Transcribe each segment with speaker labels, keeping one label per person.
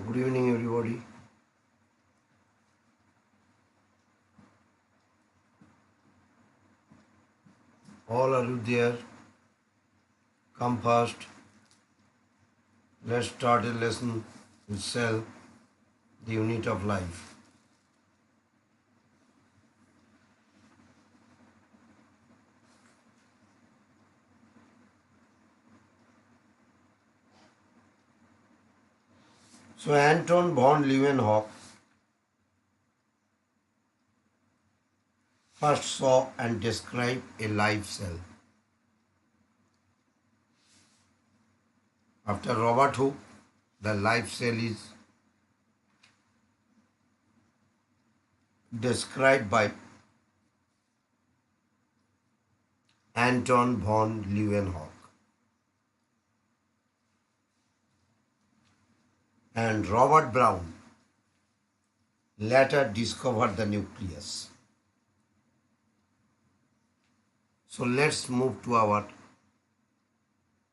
Speaker 1: Good evening, everybody. All are you there? Come fast. Let's start a lesson with cell, the unit of life. So Anton von Leeuwenhoek first saw and described a live cell. After Robert Hooke, the live cell is described by Anton von Leeuwenhoek. And Robert Brown later discovered the nucleus. So let's move to our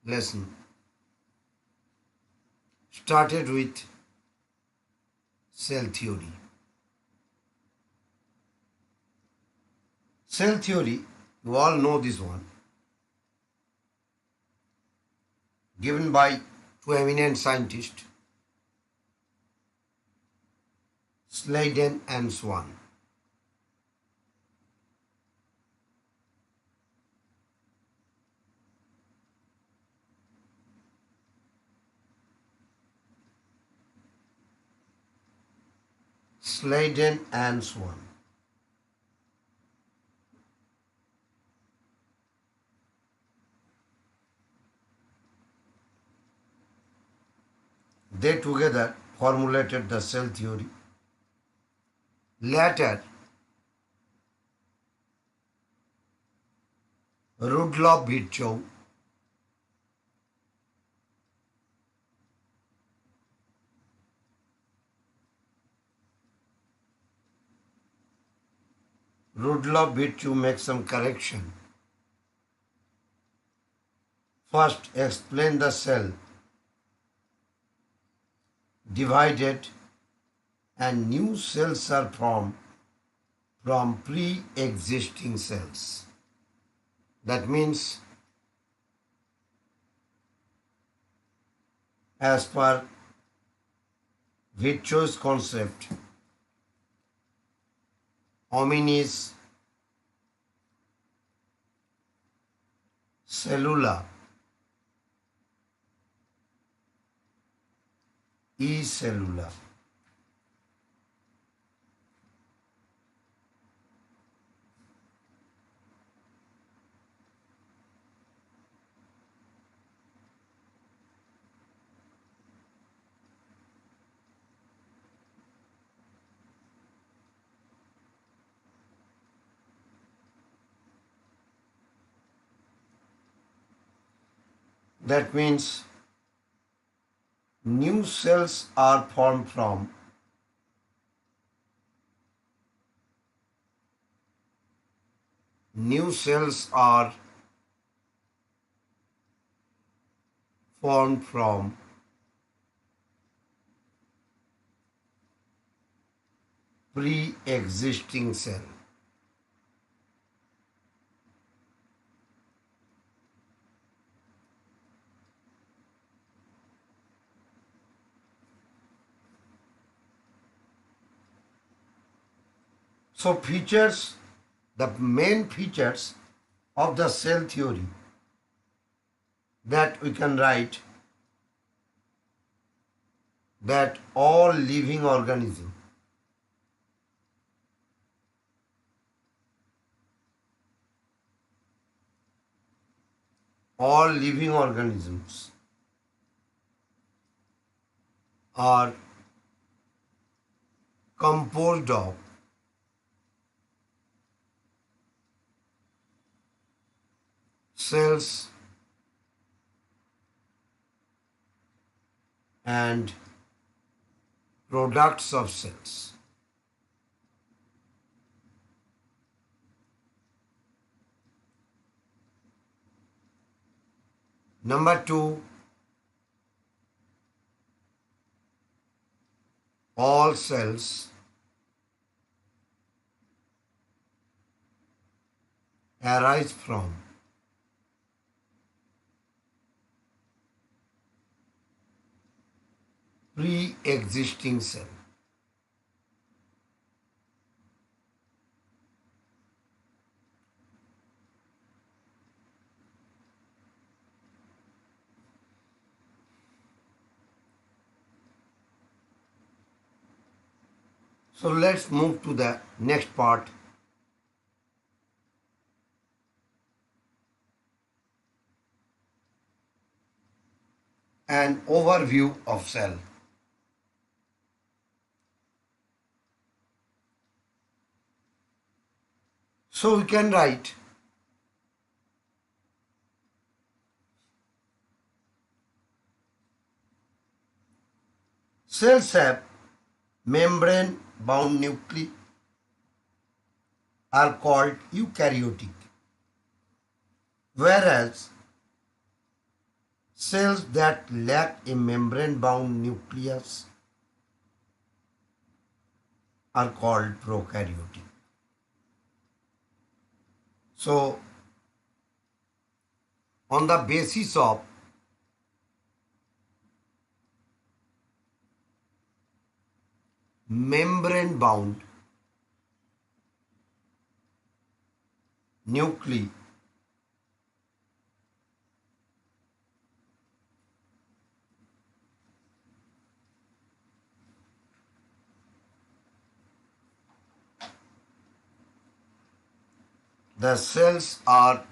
Speaker 1: lesson. Started with cell theory. Cell theory, you all know this one, given by two eminent scientists, Sladen and Swan. Sladen and Swan. They together formulated the cell theory. Later, Rudolf Virchow makes some correction. First, explain the cell divided and new cells are formed from pre-existing cells. That means, as per Virchow's concept, hominis cellula e cellula. That means new cells are formed from pre-existing cell. So the main features of the cell theory that we can write, that all living organisms are composed of cells and products of cells. Number two, all cells arise from pre-existing cell. So let's move to the next part. An overview of cell. So we can write cells have membrane bound nuclei are called eukaryotic, whereas cells that lack a membrane bound nucleus are called prokaryotic. So, on the basis of membrane bound nuclei, the cells are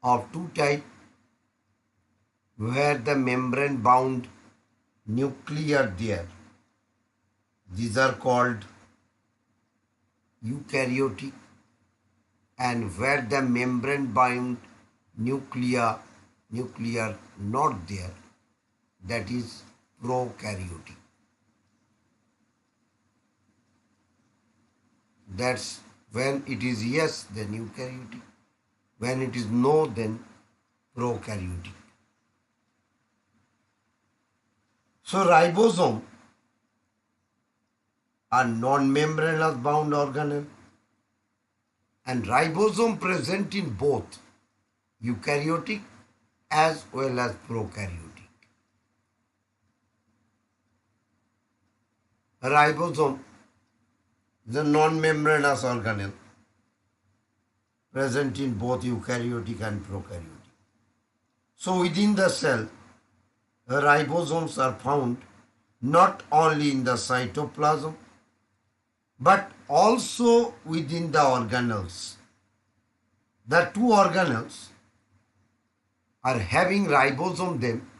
Speaker 1: of two types, where the membrane bound nuclei are there. These are called eukaryotic, and where the membrane bound nuclei are not there, that is prokaryotic. That's when it is yes, then eukaryotic. When it is no, then prokaryotic. So ribosome are non-membranous bound organelle, and ribosome present in both eukaryotic as well as prokaryotic. A ribosome is a non-membranous organelle present in both eukaryotic and prokaryotic. So within the cell, ribosomes are found not only in the cytoplasm but also within the organelles. The two organelles are having ribosome them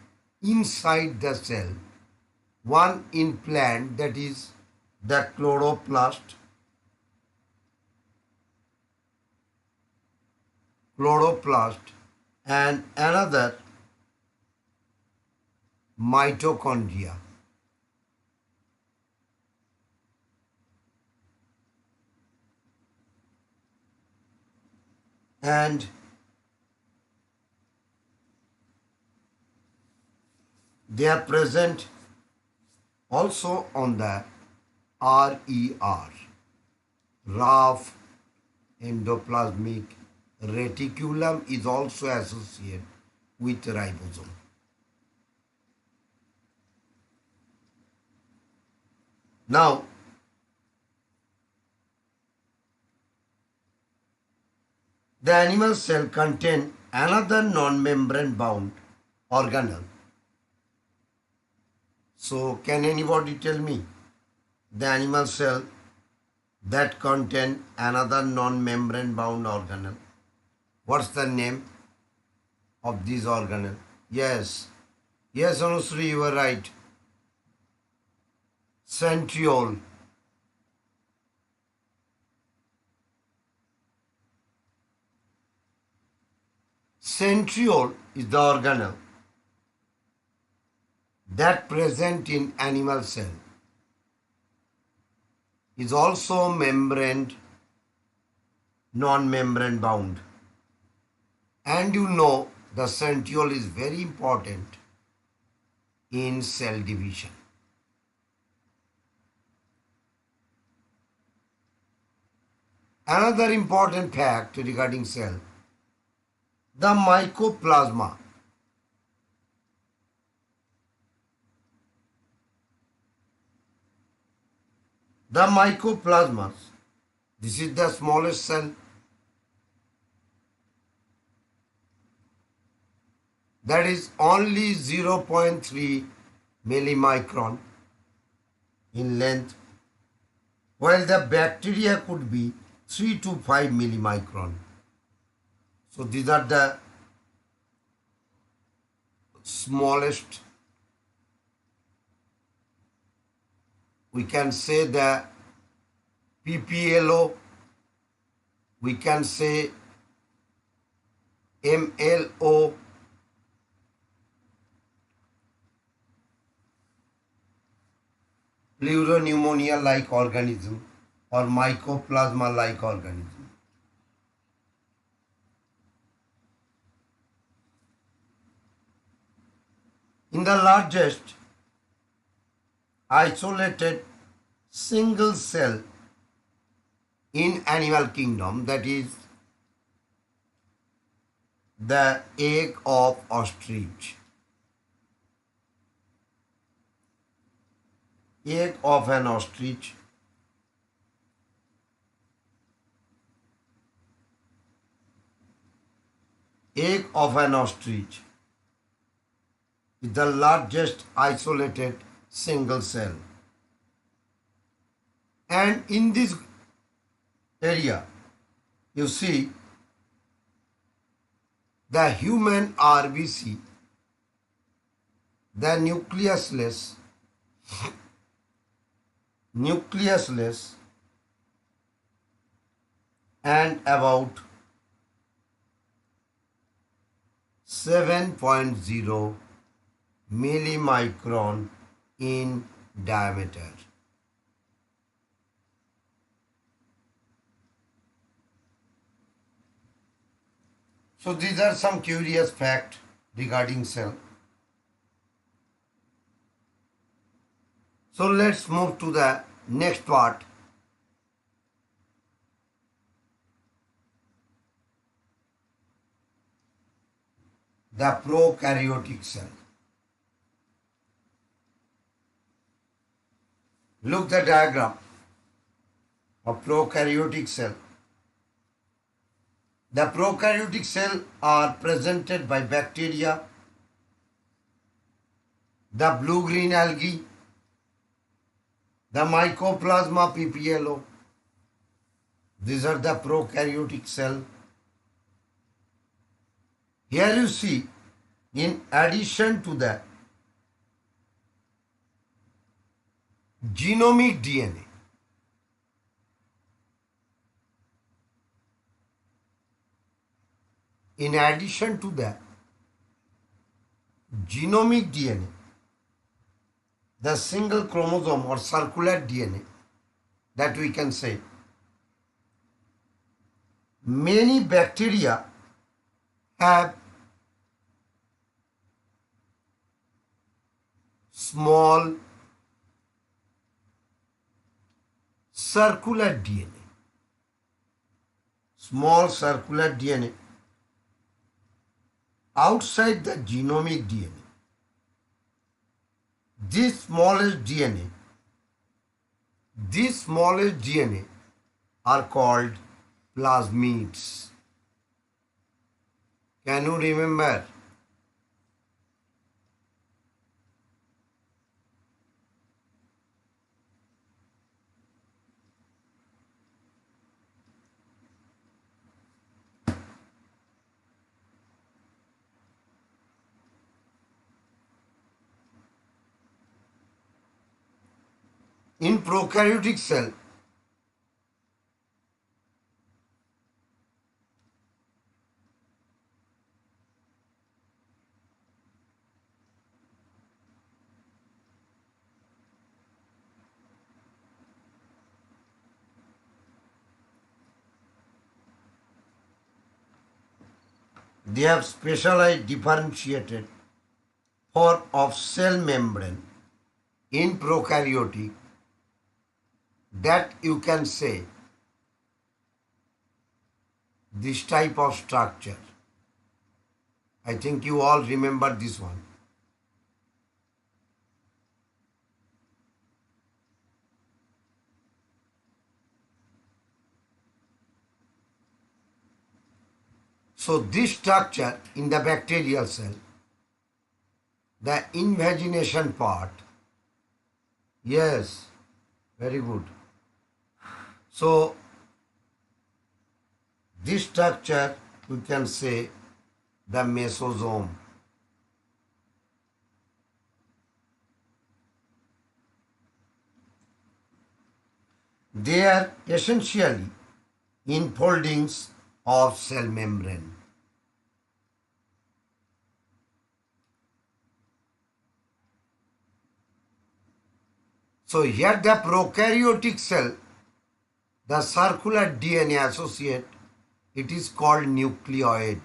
Speaker 1: inside the cell. One in plant, that is the chloroplast, and another mitochondria. And they are present also on the RER, RAF, endoplasmic reticulum is also associated with ribosome. Now, the animal cell contains another non-membrane bound organelle. So, can anybody tell me the animal cell that contains another non-membrane bound organelle? What's the name of this organelle? Yes, Anusri, you are right. Centriole. Centriole is the organelle that present in animal cell, is also membrane, non-membrane bound. And you know the centriole is very important in cell division. Another important fact regarding cell, the mycoplasma. The mycoplasma, this is the smallest cell. That is only 0.3 millimicron in length, while the bacteria could be 3 to 5 millimicron. So these are the smallest. We can say the PPLO, we can say MLO, pleuropneumonia-like organism or mycoplasma-like organism. In the largest isolated single cell in animal kingdom, that is the egg of ostrich. Egg of an ostrich. Egg of an ostrich is the largest isolated single cell. And in this area, you see the human RBC, the nucleusless and about 7.0 millimicron in diameter. So these are some curious facts regarding cell. So let's move to the next part. The prokaryotic cell. Look the diagram of prokaryotic cell. The prokaryotic cells are presented by bacteria, the blue-green algae, the mycoplasma PPLO. These are the prokaryotic cells. Here you see, in addition to the genomic DNA, in addition to the genomic DNA, the single chromosome or circular DNA that we can say, many bacteria have small circular DNA. Small circular DNA outside the genomic DNA. This smallest DNA are called plasmids. Can you remember? In prokaryotic cell, they have specialized differentiated form of cell membrane in prokaryotic that you can say this type of structure. I think you all remember this one. So this structure in the bacterial cell, the invagination part, yes, very good. So this structure we can say the mesosome. They are essentially enfoldings of cell membrane. So here the prokaryotic cell, the circular DNA associate, it is called nucleoid.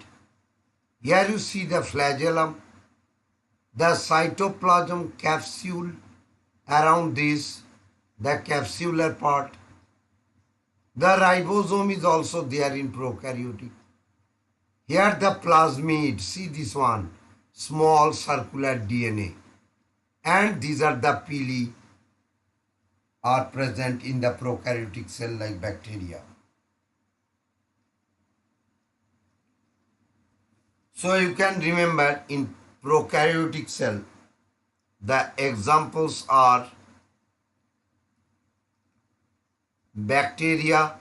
Speaker 1: Here you see the flagellum, the cytoplasm capsule, around this, the capsular part. The ribosome is also there in prokaryotic. Here the plasmid, see this one, small circular DNA. And these are the pili are present in the prokaryotic cell like bacteria. So you can remember in prokaryotic cell, the examples are bacteria,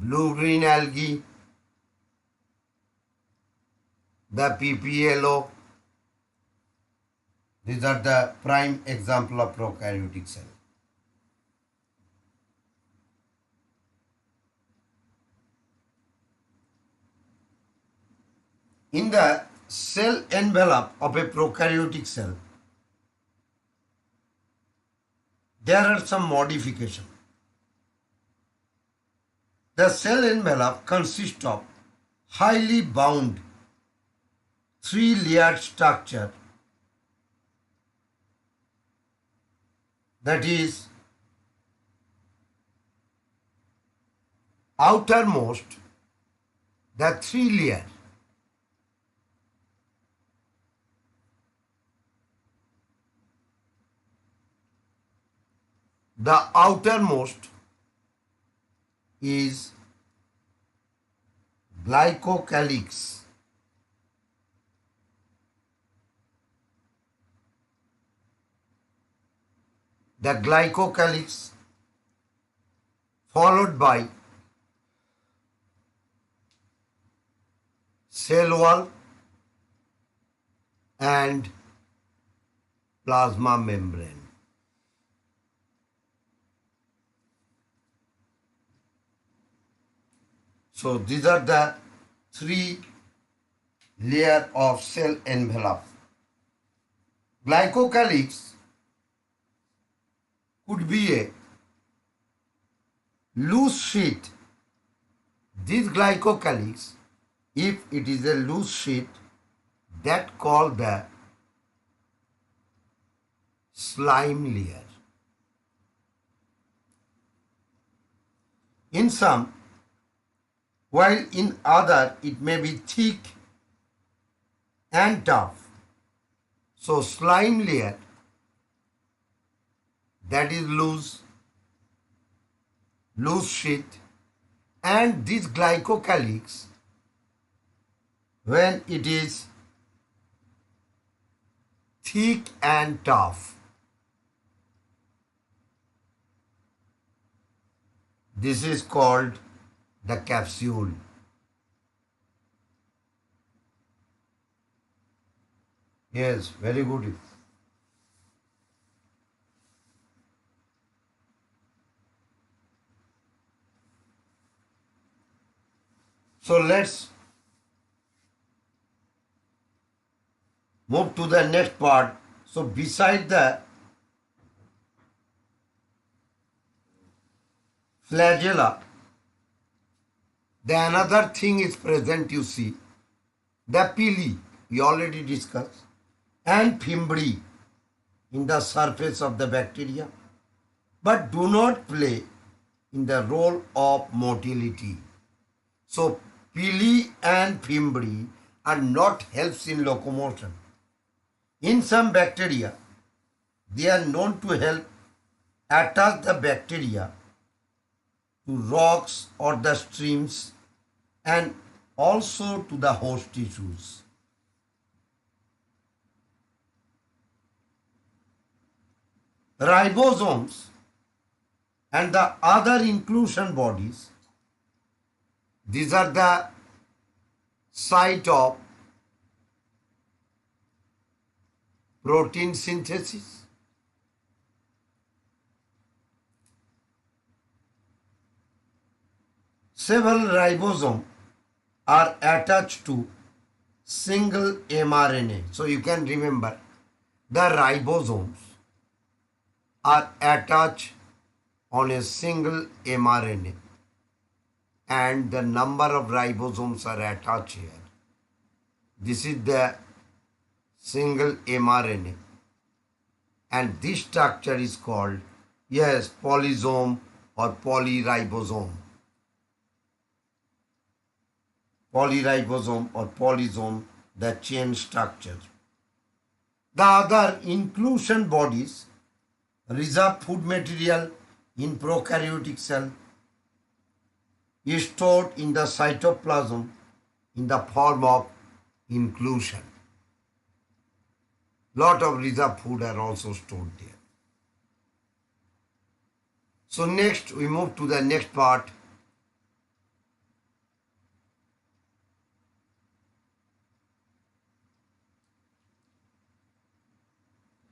Speaker 1: blue-green algae, the PPLO. These are the prime example of prokaryotic cell. In the cell envelope of a prokaryotic cell, there are some modifications. The cell envelope consists of highly bound three-layered structure, that is, outermost, the three layer, the outermost is glycocalyx. The glycocalyx followed by cell wall and plasma membrane. So these are the three layers of cell envelope. Glycocalyx could be a loose sheet. This glycocalyx, if it is a loose sheet, that called the slime layer. In some, while in other it may be thick and tough. So slime layer, that is loose sheet, and this glycocalyx, when it is thick and tough, this is called the capsule. Yes, very good. So let's move to the next part. So beside the flagella, the another thing is present, you see, the pili, we already discussed, and fimbri in the surface of the bacteria, but do not play in the role of motility. So pili and fimbri are not helps in locomotion. In some bacteria, they are known to help attach the bacteria to rocks or the streams and also to the host tissues. Ribosomes and the other inclusion bodies, these are the site of protein synthesis, several ribosomes are attached to single mRNA. So you can remember the ribosomes are attached on a single mRNA and the number of ribosomes are attached here. This is the single mRNA and this structure is called, yes, polysome or polyribosome. Polyribosome or polysome, the chain structure. The other inclusion bodies reserve food material in prokaryotic cell is stored in the cytoplasm in the form of inclusion. Lot of reserve food are also stored there. So next we move to the next part.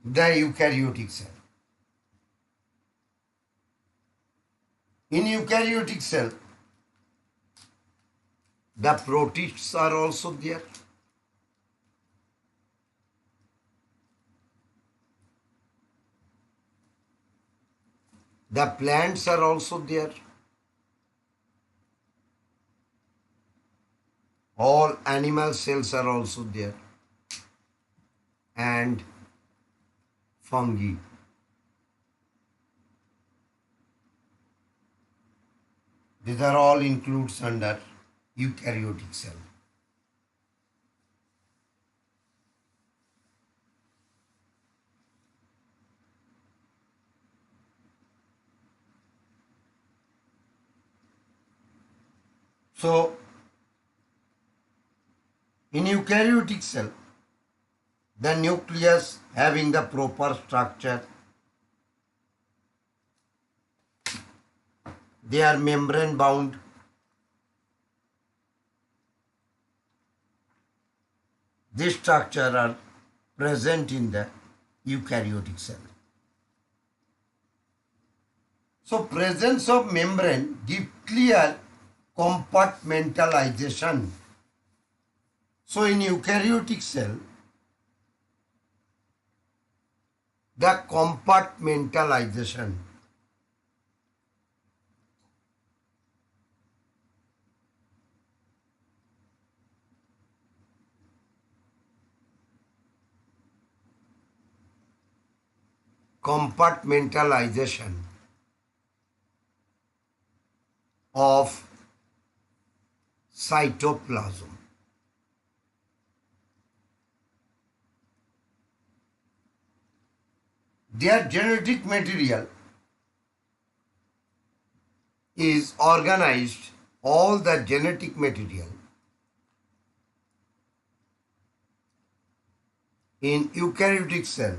Speaker 1: The eukaryotic cell. In eukaryotic cell, the protists are also there. The plants are also there. All animal cells are also there. And fungi. These are all includes under eukaryotic cell. So, in eukaryotic cell, the nucleus having the proper structure, they are membrane bound. This structure are present in the eukaryotic cell. So presence of membrane give clear compartmentalization. So in eukaryotic cell, the compartmentalization of cytoplasm. Their genetic material is organized, all the genetic material in eukaryotic cell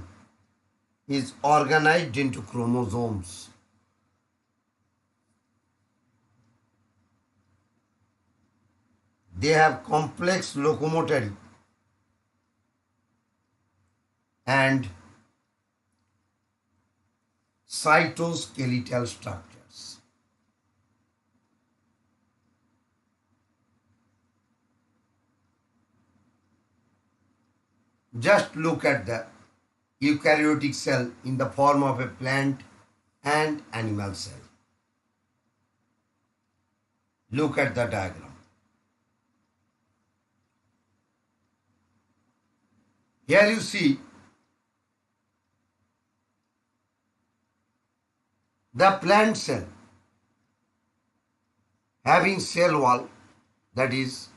Speaker 1: is organized into chromosomes. They have complex locomotory and cytoskeletal structures. Just look at the eukaryotic cell in the form of a plant and animal cell. Look at the diagram. Here you see the plant cell having cell wall that is,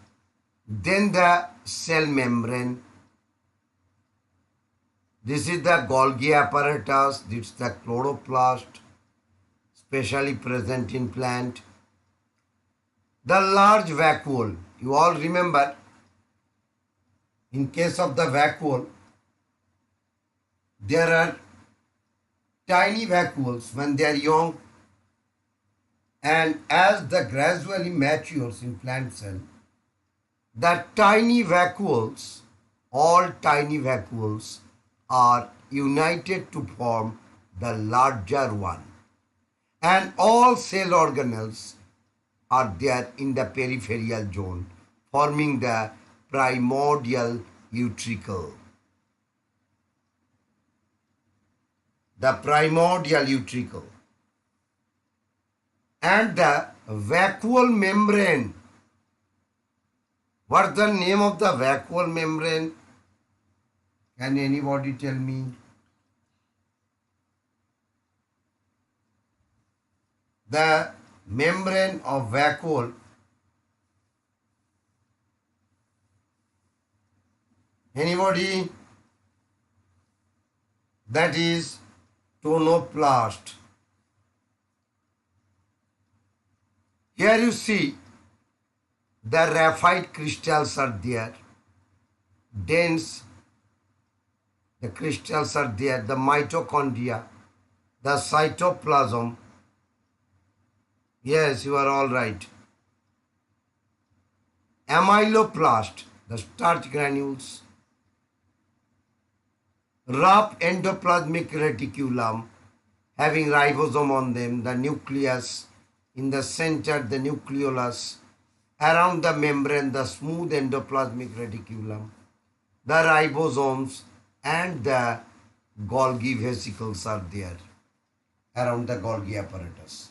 Speaker 1: then the cell membrane. This is the Golgi apparatus. This is the chloroplast, specially present in plant. The large vacuole, you all remember, in case of the vacuole, there are tiny vacuoles when they are young, and as the gradually matures in plant cell, the tiny vacuoles, all tiny vacuoles are united to form the larger one, and all cell organelles are there in the peripheral zone, forming the primordial utricle. The primordial utricle. And the vacuole membrane. What's the name of the vacuole membrane? Can anybody tell me? The membrane of vacuole. Anybody? That is tonoplast. Here you see the graphite crystals are there, dense, the crystals are there, the mitochondria, the cytoplasm. Yes, you are all right. Amyloplast, the starch granules, rough endoplasmic reticulum having ribosome on them, the nucleus, in the center the nucleolus, around the membrane the smooth endoplasmic reticulum, the ribosomes and the Golgi vesicles are there around the Golgi apparatus.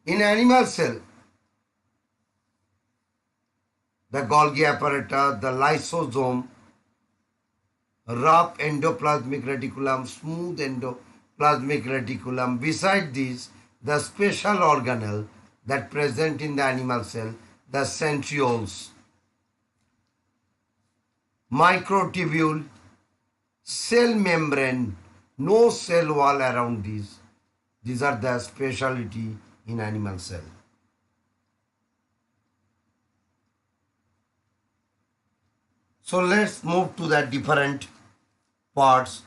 Speaker 1: In animal cell, the Golgi apparatus, the lysosome, rough endoplasmic reticulum, smooth endoplasmic reticulum. Beside this, the special organelle that present in the animal cell, the centrioles, microtubule, cell membrane, no cell wall around these. These are the specialty in animal cell. So let's move to the different parts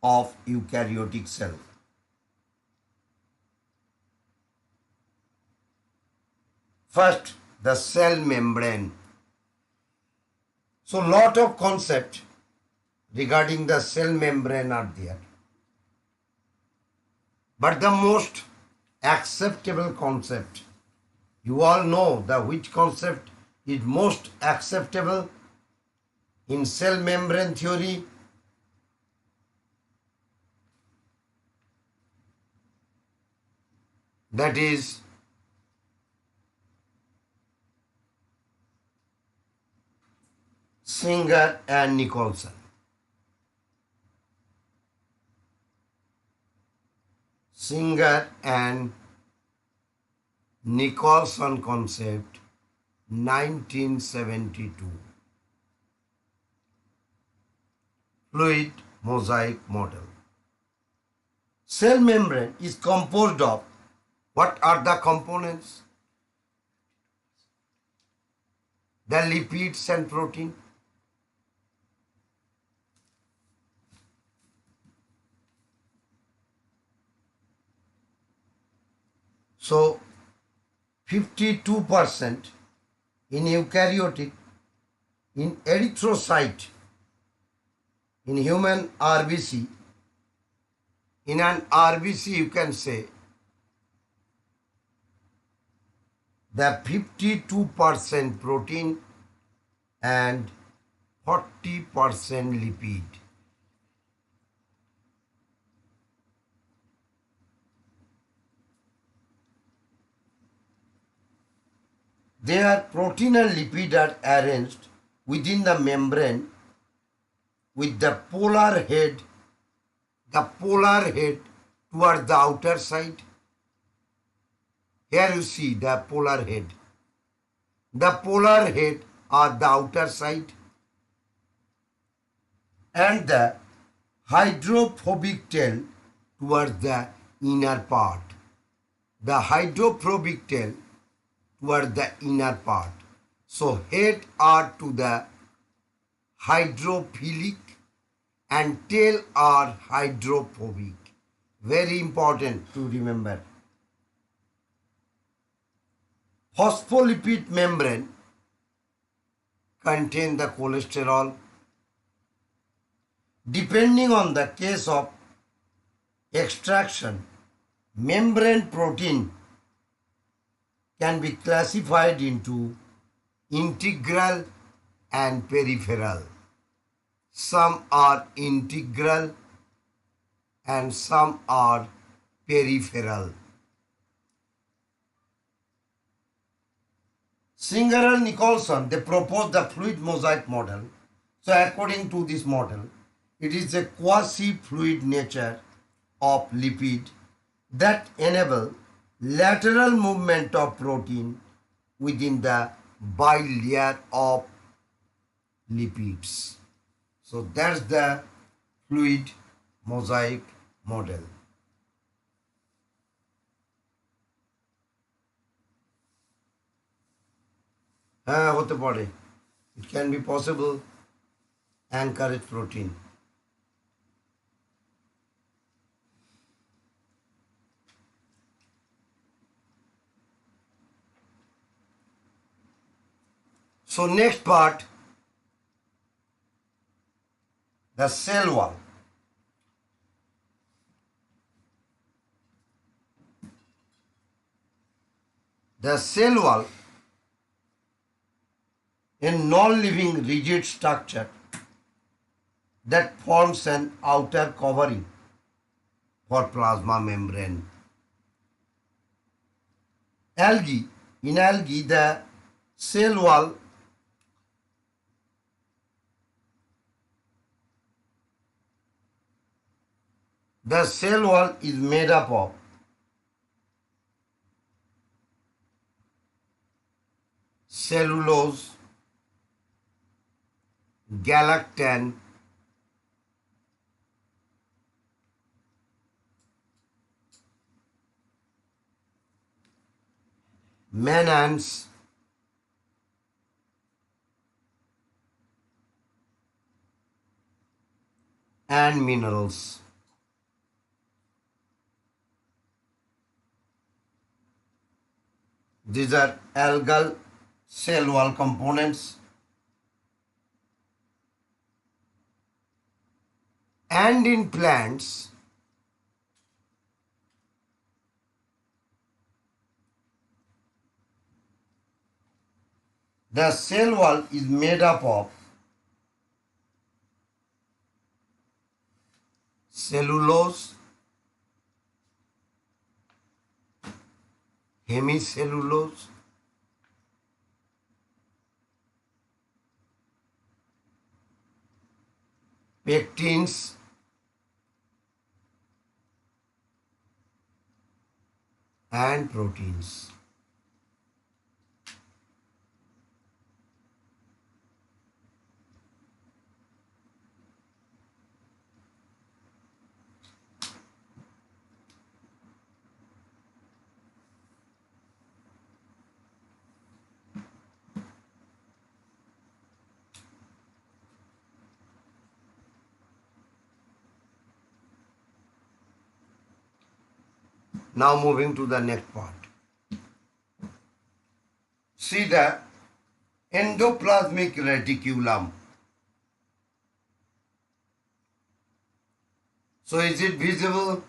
Speaker 1: of eukaryotic cell. First, the cell membrane. So lot of concept regarding the cell membrane are there. But the most acceptable concept, you all know the which concept is most acceptable in cell membrane theory. That is Singer and Nicholson. Singer and Nicholson concept, 1972. Fluid mosaic model. Cell membrane is composed of, what are the components? The lipids and protein. So 52% in eukaryotic, in erythrocyte, in human RBC, in an RBC you can say the 52% protein and 40% lipid. Their protein and lipid are arranged within the membrane with the polar head towards the outer side. Here you see the polar head The polar head are the outer side and the hydrophobic tail towards the inner part. The hydrophobic tail towards the inner part. So head are to the hydrophilic and tail are hydrophobic. Very important to remember. Phospholipid membrane contain the cholesterol. Depending on the case of extraction, membrane protein can be classified into integral and peripheral. Some are integral and some are peripheral. Singer and Nicholson, they proposed the fluid mosaic model. So according to this model, it is a quasi-fluid nature of lipid that enable lateral movement of protein within the bilayer of lipids. So that's the fluid mosaic model. হতে পারে, it can be possible anchorage protein. So next part, the cell wall. The cell wall, a non-living rigid structure that forms an outer covering for plasma membrane. In algae, the cell wall is made up of cellulose, galactan, mannans, and minerals. These are algal cell wall components. And in plants, the cell wall is made up of cellulose, hemicellulose, pectins, and proteins. Now moving to the next part. See the endoplasmic reticulum. So is it visible?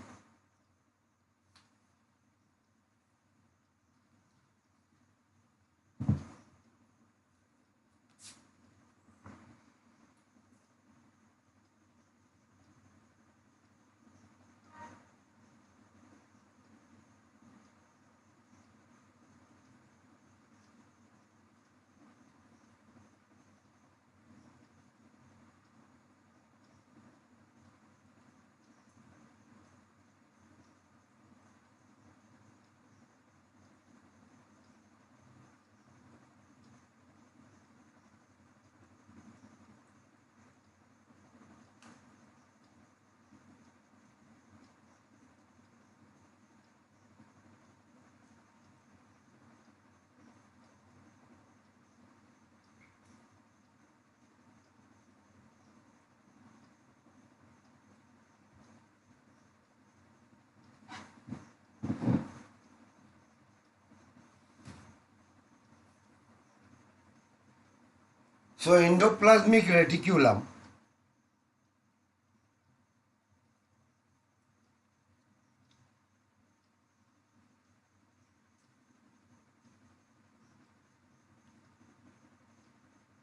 Speaker 1: So endoplasmic reticulum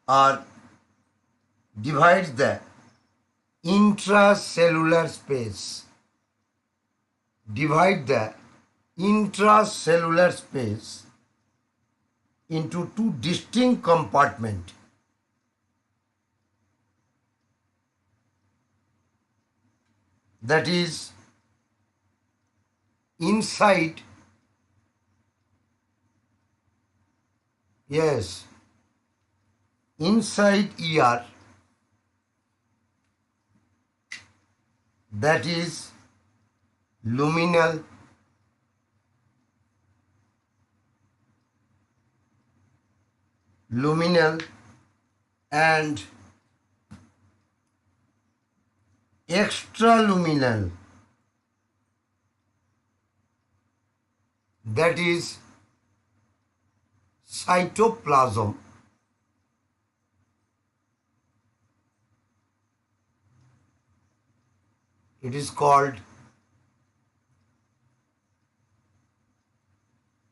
Speaker 1: are divides the intracellular space. Divide the intracellular space into two distinct compartments. That is inside, yes, inside ER, that is luminal, and extraluminal, that is cytoplasm. It is called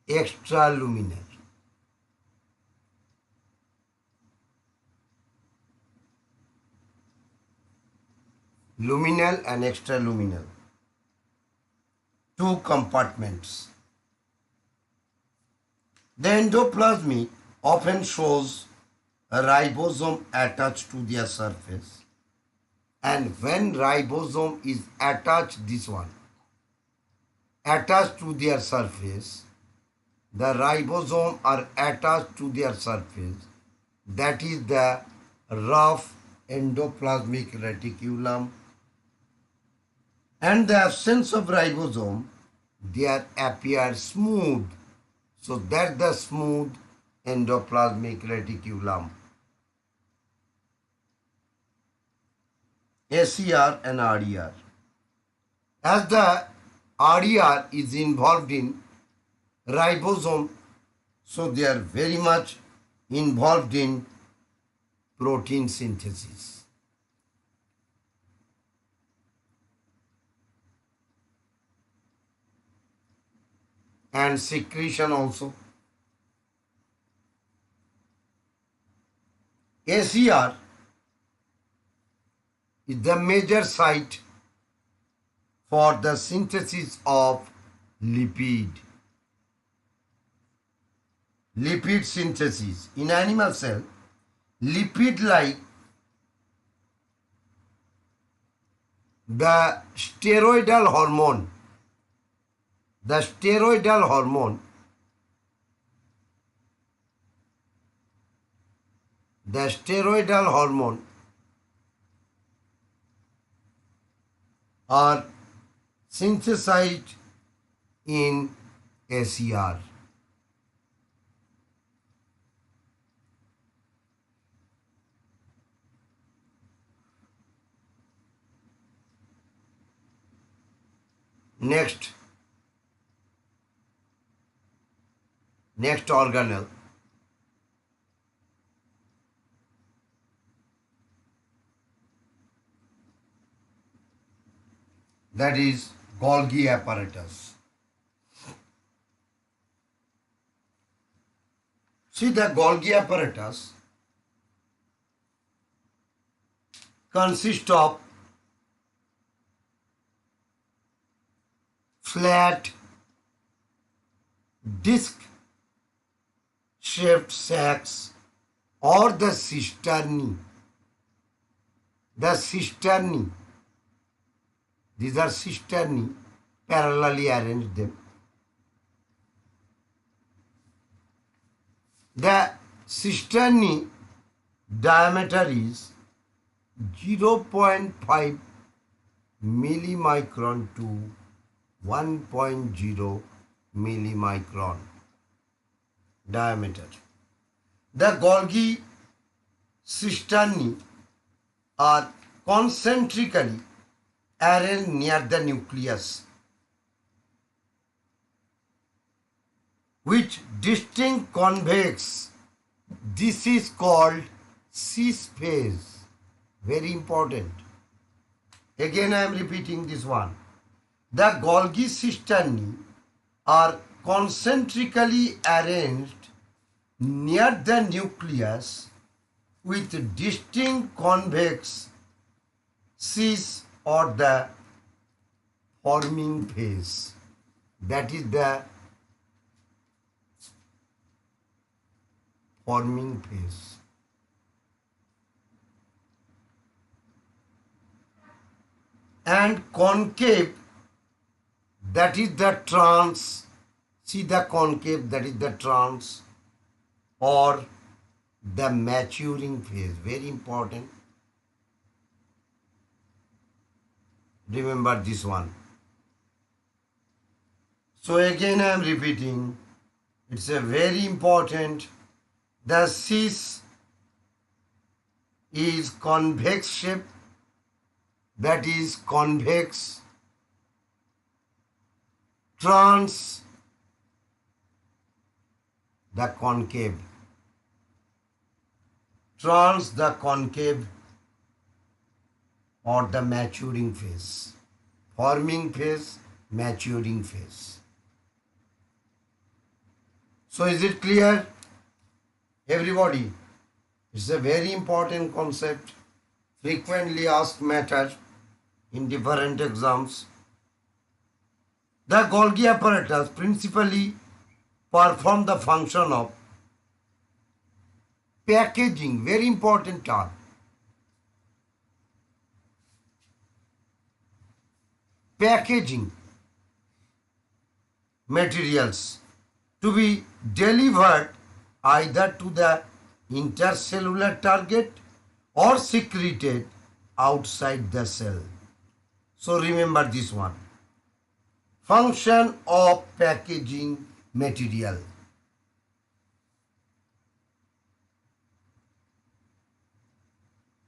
Speaker 1: extraluminal. Luminal and extraluminal. Two compartments. The endoplasmic often shows a ribosome attached to their surface. And when ribosome is attached, attached to their surface, the ribosome are attached to their surface. That is the rough endoplasmic reticulum. And the absence of ribosome, there appears smooth. So that's the smooth endoplasmic reticulum. ACR and RER. As the RER is involved in ribosome, so they are very much involved in protein synthesis and secretion also. ACR is the major site for the synthesis of lipid. Lipid synthesis. In animal cell, lipid-like the steroidal hormone, the steroidal hormone, are synthesized in ACR. Next organelle, that is Golgi apparatus. See, the Golgi apparatus consists of flat disc-shaped sacs or the cisternae. These are cisternae, parallelly arranged them. The cisternae diameter is 0.5 millimicron to 1.0 millimicron diameter. The Golgi cisternae are concentrically arranged near the nucleus, which distinct convex. This is called cis phase. Very important. Again I am repeating this one. The Golgi cisternae are concentrically arranged near the nucleus with distinct convex cis or the forming phase. That is the forming phase. And concave, that is the trans. See the concave, that is the trans or the maturing phase. Very important. Remember this one. So again I am repeating. It's a very important. The cis is convex shape. That is convex. Trans, the concave. Trans, the concave or the maturing phase. Forming phase, maturing phase. So is it clear? Everybody, it's a very important concept, frequently asked matter in different exams. The Golgi apparatus principally perform the function of packaging, very important term. Packaging materials to be delivered either to the intercellular target or secreted outside the cell. So remember this one. Function of packaging material.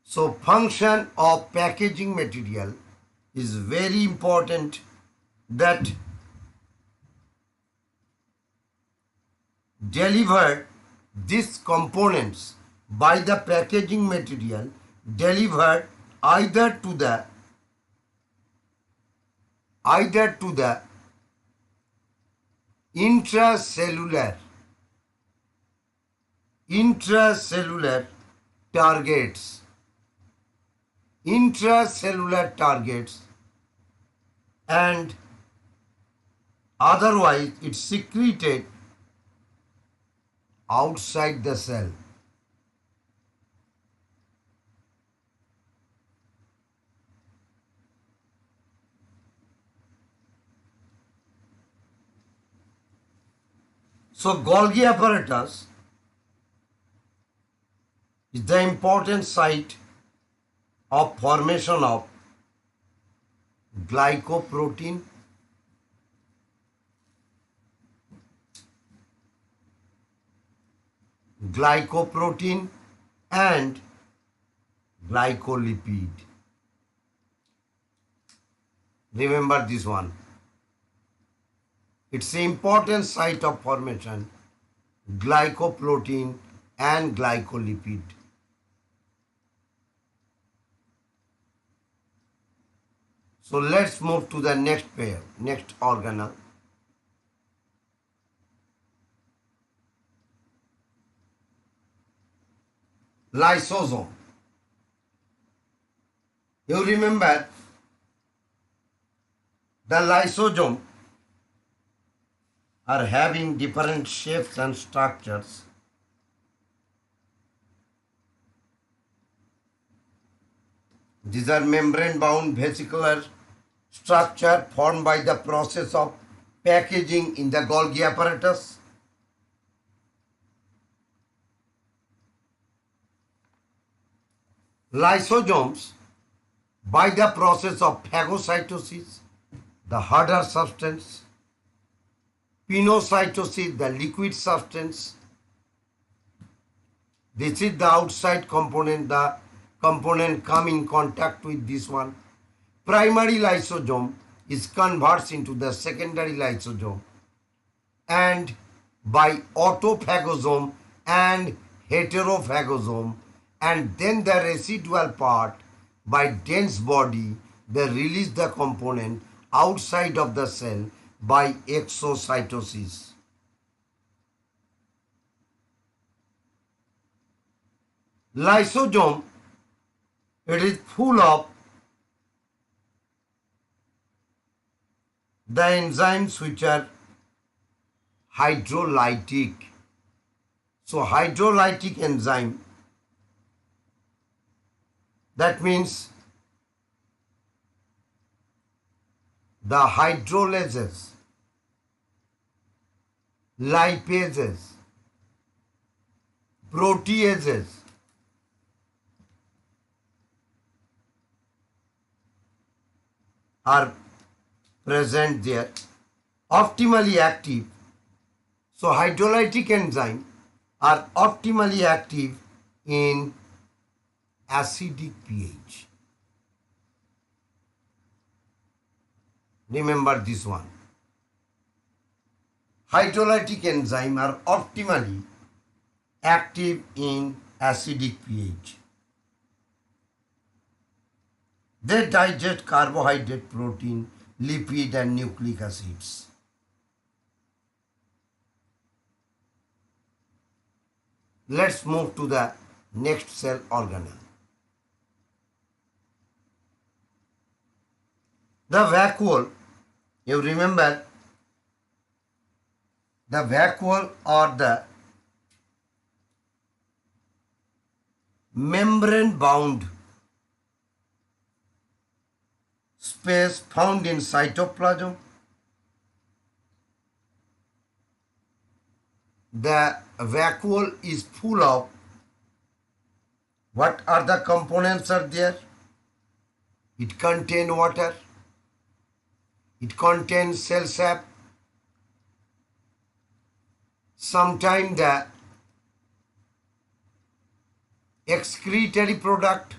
Speaker 1: So function of packaging material is very important, that delivered these components by the packaging material delivered either to the intracellular targets, and otherwise it's secreted outside the cell. So Golgi apparatus is the important site of formation of glycoprotein, and glycolipid. Remember this one. It's the important site of formation, glycoprotein and glycolipid. So let's move to the next pair, next organelle. Lysosome. You remember the lysosome are having different shapes and structures. These are membrane-bound vesicular structure formed by the process of packaging in the Golgi apparatus. Lysosomes, by the process of phagocytosis, the harder substance, pinocytosis, the liquid substance. This is the outside component, the component come in contact with this one. Primary lysosome is converts into the secondary lysosome, and by autophagosome and heterophagosome, and then the residual part by dense body, they release the component outside of the cell by exocytosis. Lysosome, it is full of the enzymes which are hydrolytic. So hydrolytic enzyme, that means the hydrolyses, lipases, proteases are present there, optimally active. So hydrolytic enzymes are optimally active in acidic pH. Remember this one. Hydrolytic enzymes are optimally active in acidic pH. They digest carbohydrate, protein, lipid and nucleic acids. Let's move to the next cell organelle. The vacuole, you remember, the vacuole or the membrane bound space found in cytoplasm. The vacuole is full of, what are the components are there? It contains water, it contains cell sap, sometimes the excretory product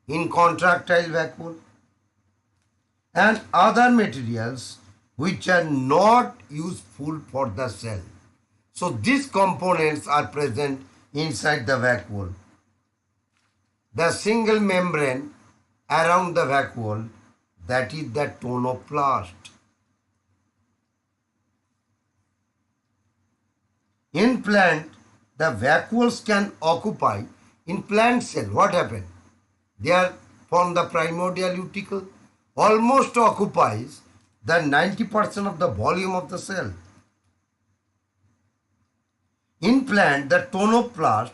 Speaker 1: in contractile vacuole, and other materials which are not useful for the cell. So these components are present inside the vacuole. The single membrane around the vacuole, that is the tonoplast. In plant, the vacuoles can occupy, in plant cell, what happened? They are from the primordial reticle, almost occupies the 90% of the volume of the cell. In plant, the tonoplast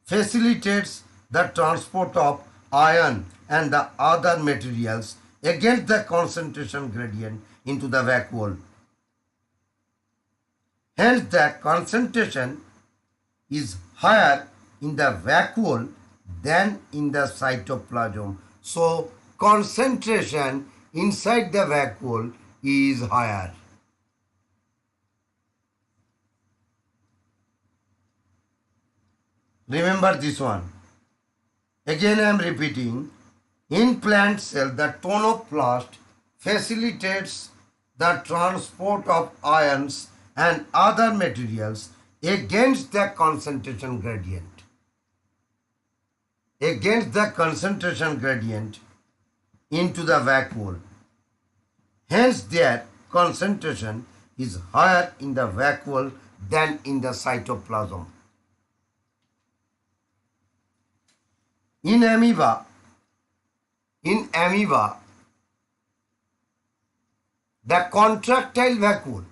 Speaker 1: facilitates the transport of iron and the other materials against the concentration gradient into the vacuole. Hence, the concentration is higher in the vacuole than in the cytoplasm. So, concentration inside the vacuole is higher. Remember this one. Again I am repeating. In plant cell, the tonoplast facilitates the transport of ions and other materials against the concentration gradient. Against the concentration gradient into the vacuole. Hence their concentration is higher in the vacuole than in the cytoplasm. In amoeba, the contractile vacuole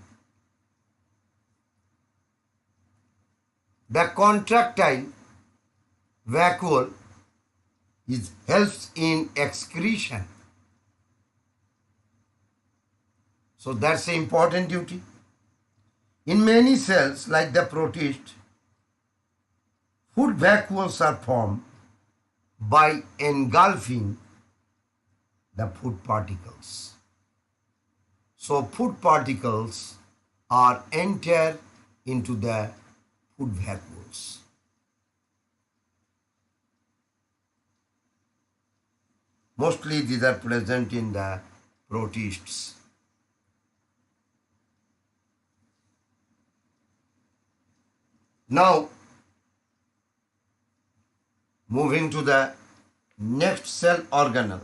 Speaker 1: helps in excretion. So that's an important duty. In many cells like the protist, food vacuoles are formed by engulfing the food particles. So food particles are entered into the food vacuoles. Mostly these are present in the protists. Now, Moving to the next cell organelle,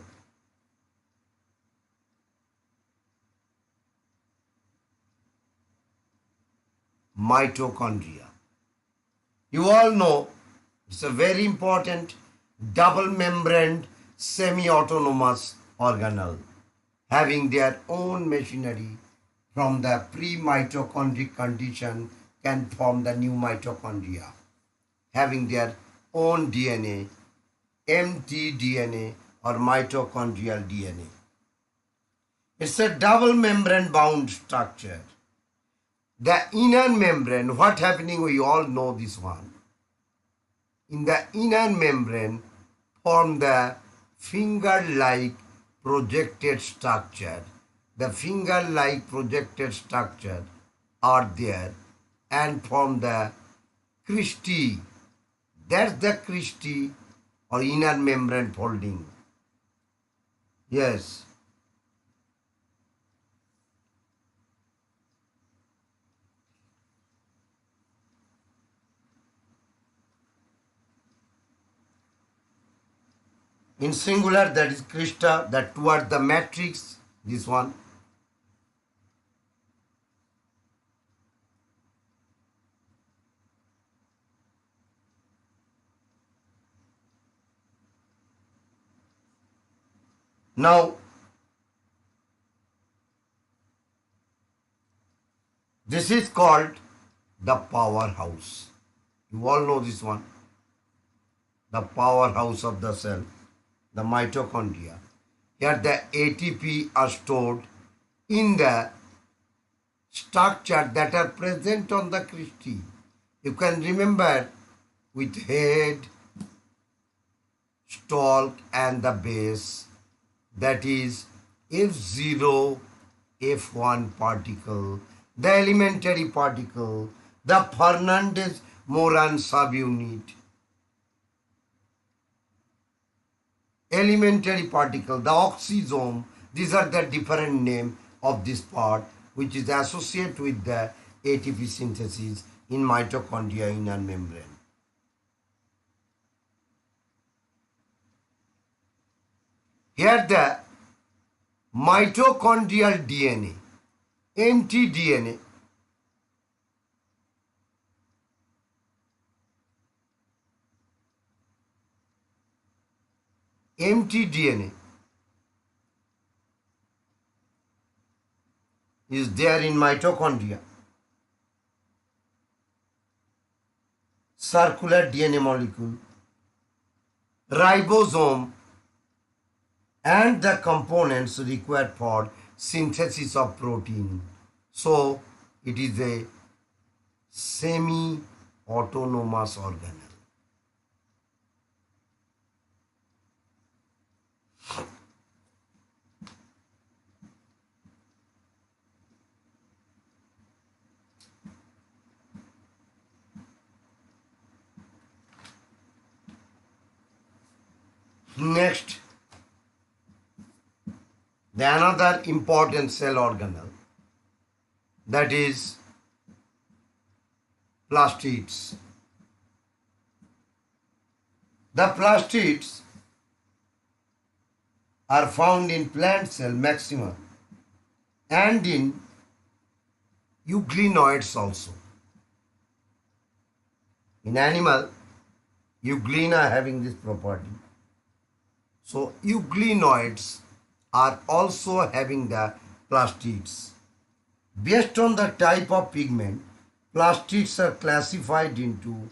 Speaker 1: mitochondria. You all know it's a very important double-membraned semi-autonomous organelle having their own machinery from the pre-mitochondrial condition can form the new mitochondria having their own DNA, mtDNA or mitochondrial DNA. It's a double membrane bound structure. The inner membrane, what happening, we all know this one. In the inner membrane form the finger-like projected structure. The finger-like projected structure are there and form the cristae. That's the cristae or inner membrane folding. Yes. In singular, that is crista, that towards the matrix, this one. Now, this is called the powerhouse. You all know this one. The powerhouse of the cell, the mitochondria. Here the ATP are stored in the structure that are present on the cristae. You can remember with head, stalk and the base, that is F0, F1 particle, the elementary particle, the Fernandez-Moran subunit, elementary particle, the oxysome. These are the different name of this part which is associated with the ATP synthesis in mitochondria inner membrane. Here the mitochondrial DNA, mtDNA, mtDNA is there in mitochondria. Circular DNA molecule, ribosome and the components required for synthesis of protein. So it is a semi-autonomous organelle. Next, the another important cell organelle, that is plastids. The plastids are found in plant cell maximum and in euglenoids also. In animal, euglena having this property. So euglenoids are also having the plastids. Based on the type of pigment, plastids are classified into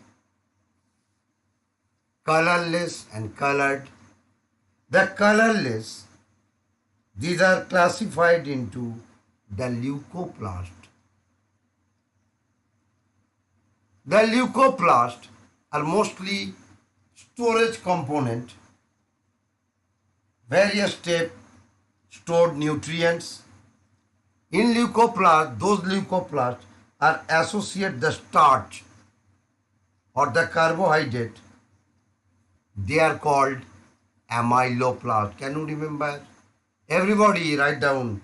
Speaker 1: colorless and colored. The colorless, these are classified into the leucoplast. The leucoplast are mostly storage component, various step stored nutrients. In leucoplast, those leucoplasts are associated the starch or the carbohydrate. They are called amyloplast. Can you remember? Everybody write down.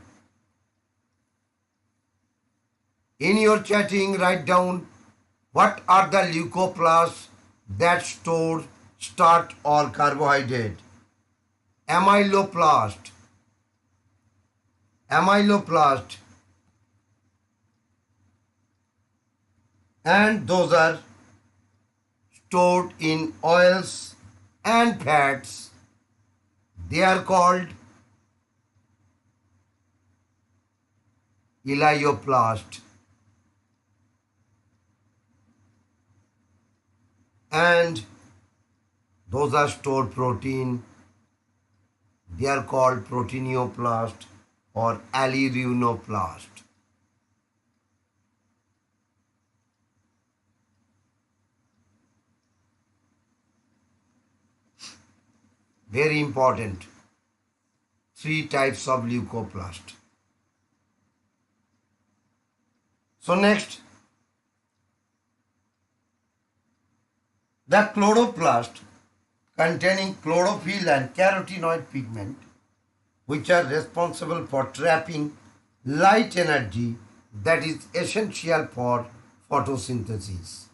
Speaker 1: In your chatting, write down what are the leucoplasts that store starch or carbohydrate. Amyloplast, and those are stored in oils and fats. They are called elioplast. And those are stored protein. They are called proteinioplast or alliuroplast. Very important. 3 types of leucoplast. So next, the chloroplast containing chlorophyll and carotenoid pigment, which are responsible for trapping light energy that is essential for photosynthesis.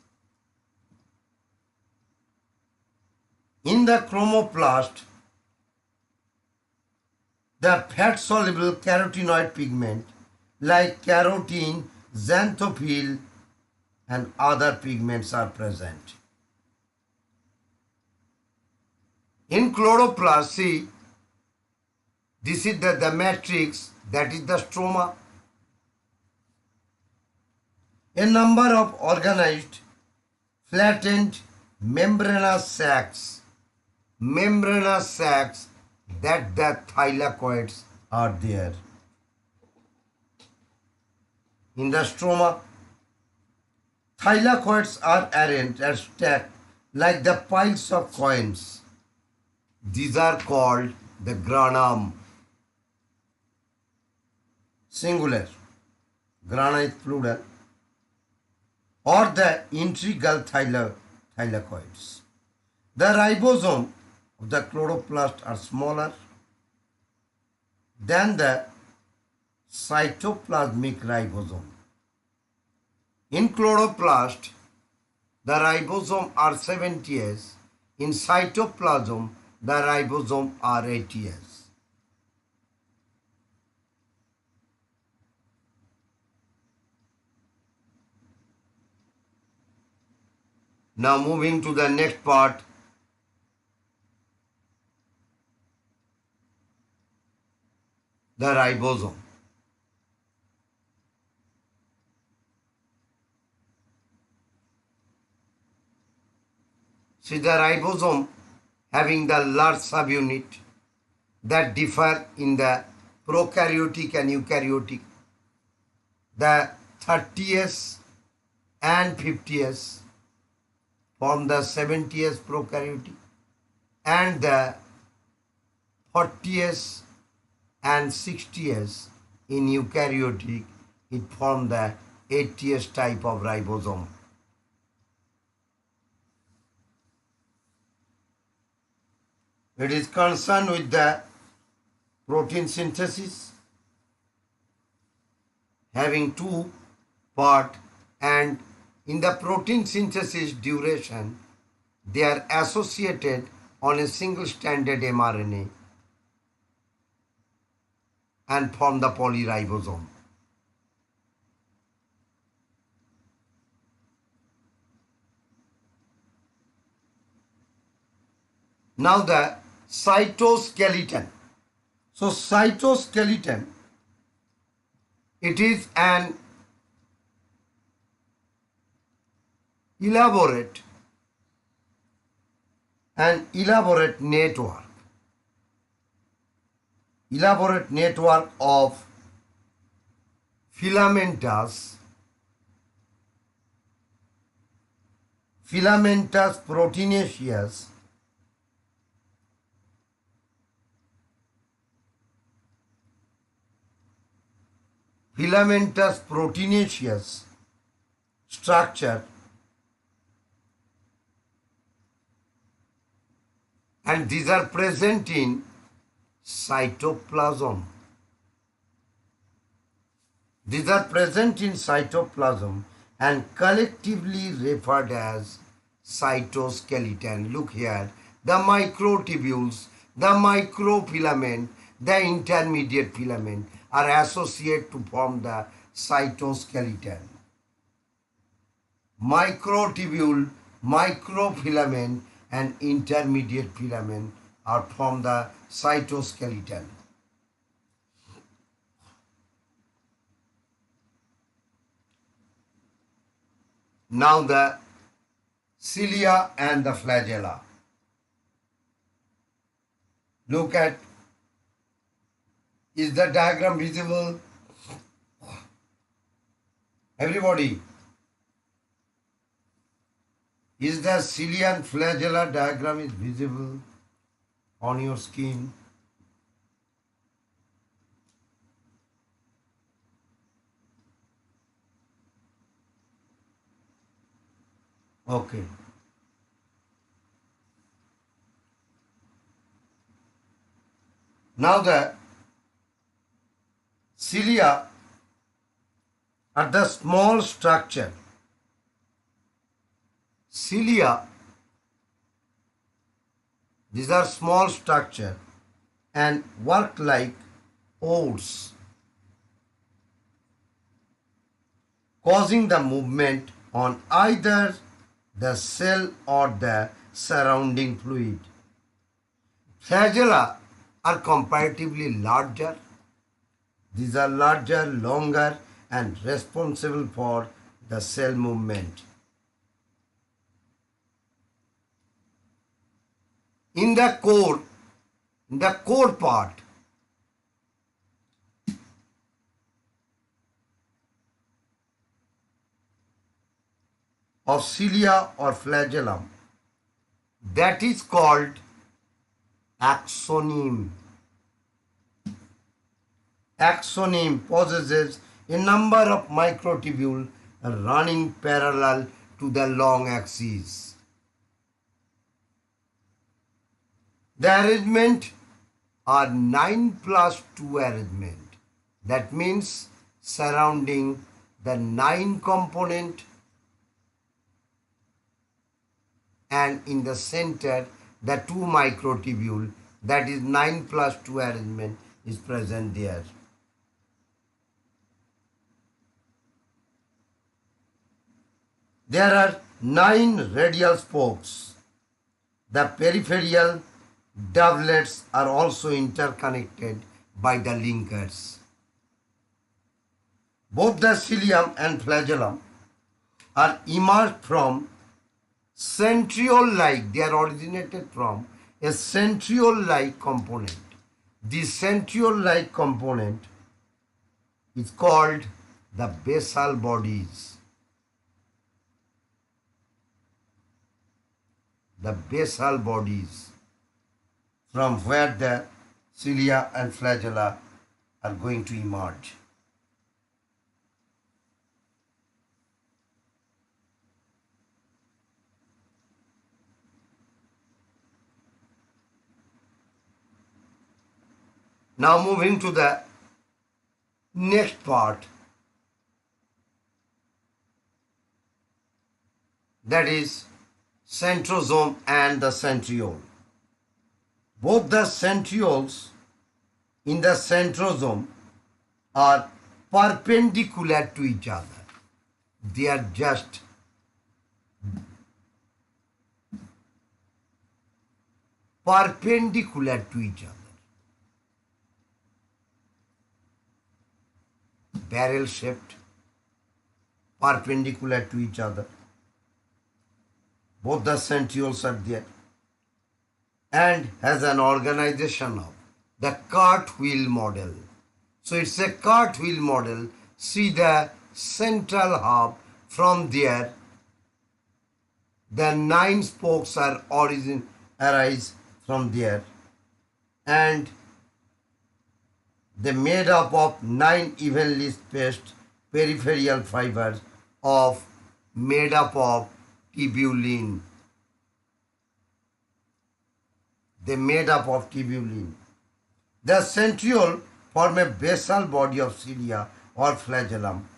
Speaker 1: In the chromoplast, the fat-soluble carotenoid pigment like carotene, xanthophyll, and other pigments are present. In chloroplast, see, this is the matrix, that is the stroma. A number of organized, flattened membranous sacs that the thylakoids are there. In the stroma, thylakoids are arranged and stacked like the piles of coins. These are called the granum. Singular. Grana is plural. Or the integral thylakoids. The ribosome of the chloroplast are smaller than the cytoplasmic ribosome. In chloroplast, the ribosome are 70S. In cytoplasm, the ribosome are 80S. Now moving to the next part. The ribosome. See, the ribosome having the large subunit that differ in the prokaryotic and eukaryotic. The 30S and 50S form the 70S prokaryotic, and the 40S and 60S in eukaryotic, it form the 80S type of ribosome. It is concerned with the protein synthesis, having 2 parts, and in the protein synthesis duration, they are associated on a single stranded mRNA and form the polyribosome. Now the cytoskeleton. So cytoskeleton, it is an elaborate network of filamentous proteinaceous structure, and these are present in cytoplasm. And collectively referred as cytoskeleton. Look here, the microtubules, the microfilament, the intermediate filament are associated to form the cytoskeleton. Microtubule, microfilament and intermediate filament are from the cytoskeleton. Now the cilia and the flagella. Look at, is the diagram visible? Everybody, is the cilia and flagella diagram is visible on your screen? Okay. Now the cilia are the small structure. Cilia, these are small structure and work like oars, causing the movement on either the cell or the surrounding fluid. Flagella are comparatively larger. These are larger, longer and responsible for the cell movement. In the core part, of cilia or flagellum, that is called axoneme. Axoneme possesses a number of microtubules running parallel to the long axis. The arrangement are 9+2 arrangement. That means surrounding the 9 component and in the center the 2 microtubule, that is 9+2 arrangement is present there. There are 9 radial spokes. The peripheral doublets are also interconnected by the linkers. Both the cilium and flagellum are emerged from centriole-like, they are originated from a centriole-like component. The centriole-like component is called the basal bodies. The basal bodies from where the cilia and flagella are going to emerge. Now moving to the next part, that is centrosome and the centriole. Both the centrioles in the centrosome are perpendicular to each other. They are just perpendicular to each other. Barrel shaped, perpendicular to each other. Both the centrioles are there and has an organization of the cartwheel model. So it's a cartwheel model. See the central hub, from there the 9 spokes are arise from there, and they made up of 9 evenly spaced peripheral fibers of made up of tubulin. They made up of tubulin. The centriole form a basal body of cilia or flagellum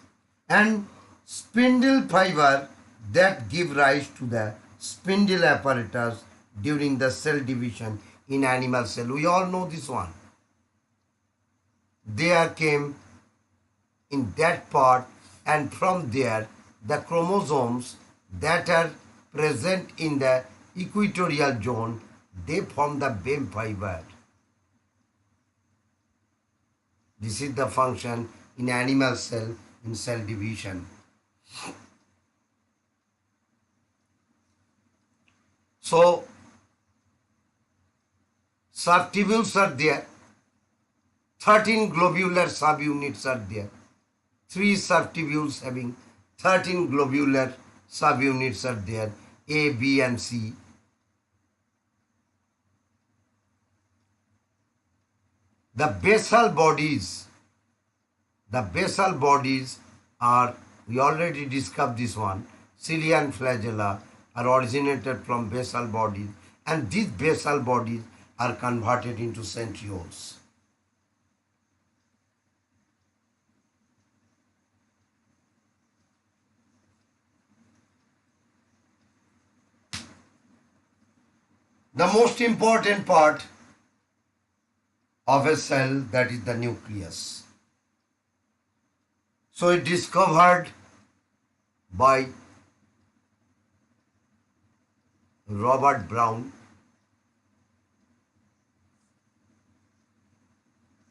Speaker 1: and spindle fiber that give rise to the spindle apparatus during the cell division in animal cell. We all know this one. There came in that part, and from there the chromosomes that are present in the equatorial zone, they form the BEM fiber. This is the function in animal cell in cell division. So subtubules are there, 13 globular subunits are there. 3 subtubules having 13 globular subunits are there, A, B and C. The basal bodies are, we already discussed this one, cilia and flagella are originated from basal bodies, and these basal bodies are converted into centrioles. The most important part of a cell, that is the nucleus. So it discovered by Robert Brown.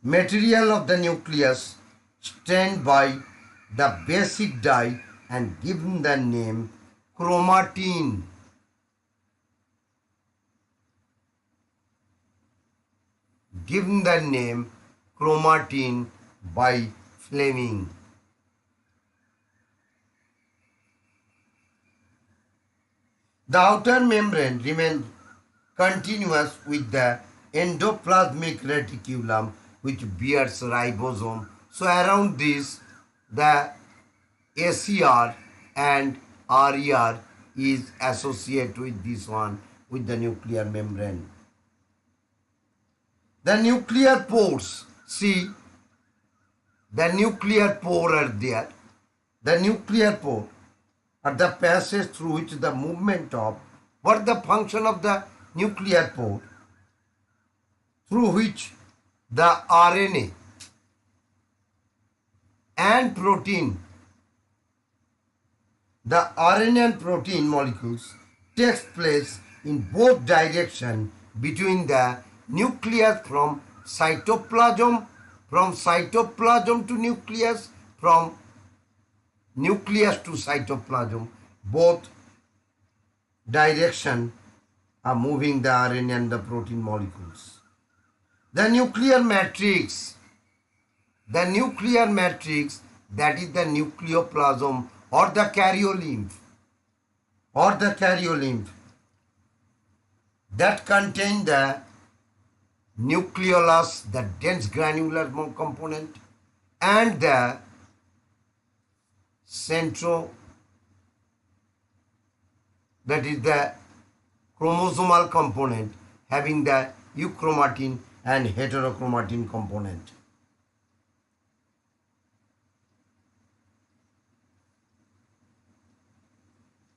Speaker 1: Material of the nucleus stained by the basic dye and given the name chromatin. Given the name chromatin by Fleming. The outer membrane remains continuous with the endoplasmic reticulum which bears ribosome. So around this the ACR and RER is associated with this one, with the nuclear membrane. The nuclear pores, see, the nuclear pore are there. The nuclear pore are the passage through which the movement of, what the function of the nuclear pore? Through which the RNA and protein, the RNA and protein molecules takes place in both directions between the nucleus from cytoplasm to nucleus, from nucleus to cytoplasm. Both directions are moving the RNA and the protein molecules. The nuclear matrix, that is the nucleoplasm or the karyolymph, that contain the nucleolus, the dense granular component, and the that is the chromosomal component having the euchromatin and heterochromatin component.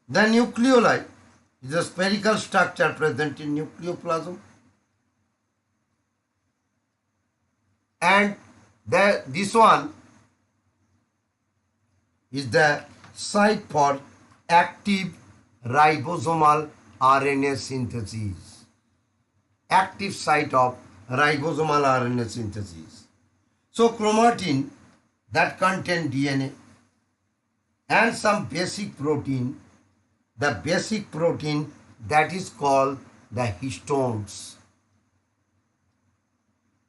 Speaker 1: The nucleoli is a spherical structure present in nucleoplasm, and this one is the site for active ribosomal RNA synthesis. Active site of ribosomal RNA synthesis. So chromatin that contain DNA and some basic protein, the basic protein that is called the histones.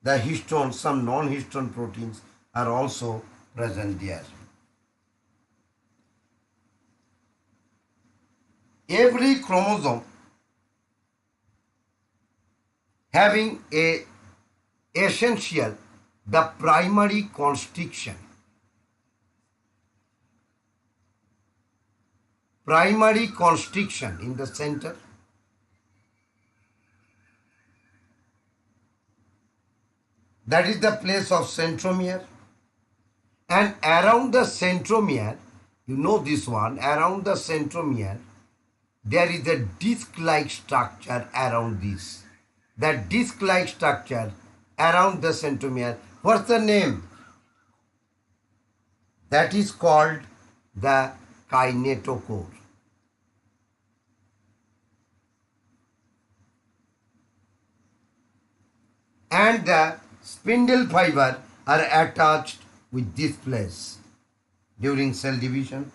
Speaker 1: The histones, some non-histone proteins are also present there. Every chromosome having a essential, the primary constriction. Primary constriction in the center. That is the place of centromere. And around the centromere, you know this one, around the centromere, there is a disc-like structure around this. That disc-like structure around the centromere, what's the name? That is called the kinetochore. And the spindle fiber are attached with this place during cell division.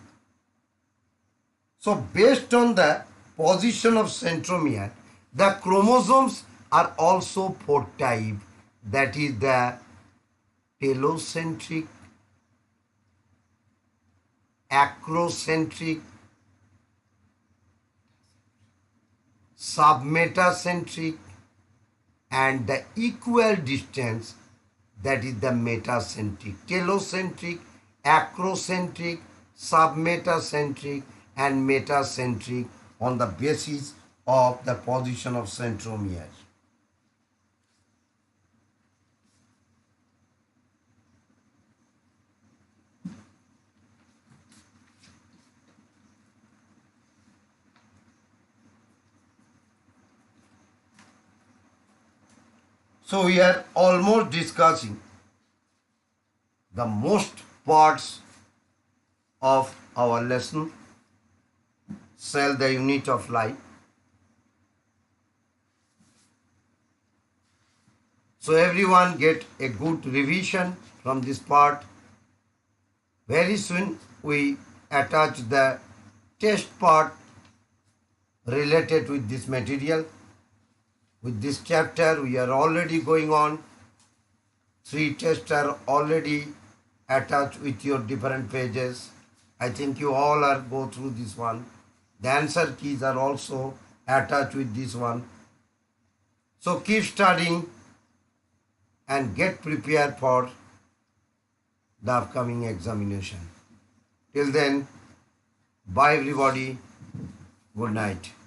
Speaker 1: So based on the position of centromere, the chromosomes are also four types. That is the telocentric, acrocentric, submetacentric, and the equal distance, that is the metacentric. Telocentric, acrocentric, submetacentric, and metacentric on the basis of the position of centromere. So we are almost discussing the most parts of our lesson, cell, the unit of life. So everyone get a good revision from this part. Very soon we attach the test part related with this material. With this chapter, we are already going on. 3 tests are already attached with your different pages. I think you all are go through this one. The answer keys are also attached with this one. So keep studying and get prepared for the upcoming examination. Till then, bye everybody. Good night.